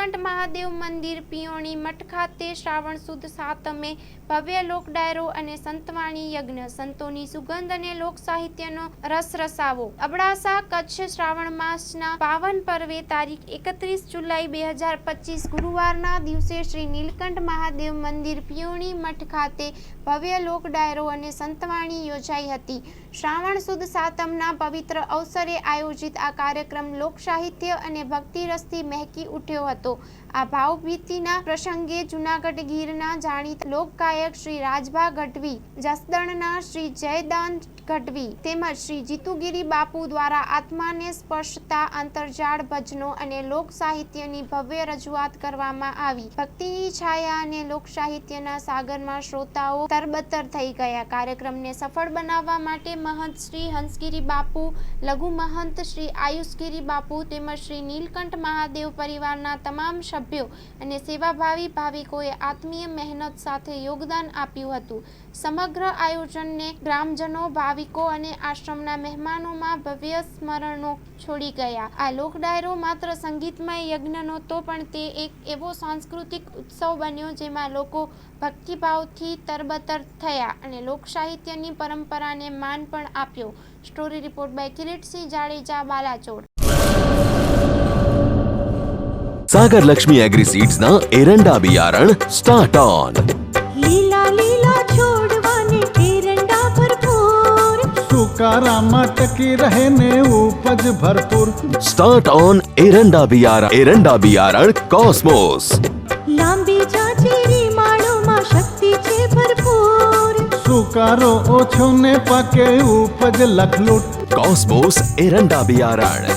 નીલકંઠ મહાદેવ મંદિર પિયોણી મઠ ખાતે શ્રાવણ સુદ સાતમે ભવ્ય લોક ડાયરો અને સંતવાણી યજ્ઞ, સંતોની સુગંધ અને લોક સાહિત્યનો રસ રસાવો. અબડાસા કચ્છ શ્રાવણ માસના પાવન પર્વે તારીખ 31 જુલાઈ 2025 ગુરુવારના દિવસે શ્રી નીલકંઠ મહાદેવ મંદિર પિયોણી મઠ ખાતે ભવ્ય લોક ડાયરો અને સંતવાણી યોજાઈ હતી. શ્રાવણ સુદ સાતમના પવિત્ર અવસરે આયોજિત આ કાર્યક્રમ લોક સાહિત્ય અને ભક્તિ રસથી મહેકી ઉઠ્યો હતો. આ ભાવભીતિના પ્રસંગે જૂનાગઢ ગીરના જાણીતા લોકગાયક શ્રી રાજભા ગઢવી, જસદણના શ્રી જયદાન ગઢવી તેમજ શ્રી જીતુગીરી બાપુ દ્વારા આત્માને સ્પર્શતા આંતરજાળ ભજનો અને લોક સાહિત્યની ભવ્ય રજૂઆત કરવામાં આવી. ભક્તિની છાયા અને લોક સાહિત્યના સાગરમાં શ્રોતાઓ તરબતર થઈ ગયા. કાર્યક્રમને સફળ બનાવવા માટે મહંત શ્રી હંસગીરી બાપુ, લઘુ મહંત શ્રી આયુષગીરી બાપુ તેમજ શ્રી નીલકંઠ મહાદેવ પરિવારના તમામ સભ્યો અને સેવાભાવી ભાવિકોએ આત્મીય મહેનત સાથે યોગદાન આપ્યું હતું. સમગ્ર આયોજનને ગ્રામજનો, ભાવિકો અને આશ્રમના મહેમાનોમાં ભવ્ય સ્મરણો છોડી ગયા. આ લોક ડાયરો માત્ર સંગીતમય યજ્ઞ નહોતો, પણ તે એક એવો સાંસ્કૃતિક ઉત્સવ બન્યો જેમાં લોકો ભક્તિભાવથી તરબતર થયા અને લોક સાહિત્યની પરંપરાને માન પણ આપ્યો. Story report by Kiritsinh Jadeja, Balachod. Sagar Lakshmi Agriseeds ना एरंडा बियारण स्टार्ट ऑन. લીલા લીલા છોડવાને એરંડા ભરપૂર, સુકારામાં ટકી રહે ને ઉપજ ભરપૂર. स्टार्ट ऑन एरंडा बियारण कॉस्मोस. લાંબી જાચેરી માળોમાં શક્તિ છે ભરપૂર, સુકારો ઓછો ને પાકે ઉપજ લખલૂટ. कॉस्मोस एरंडा बियारण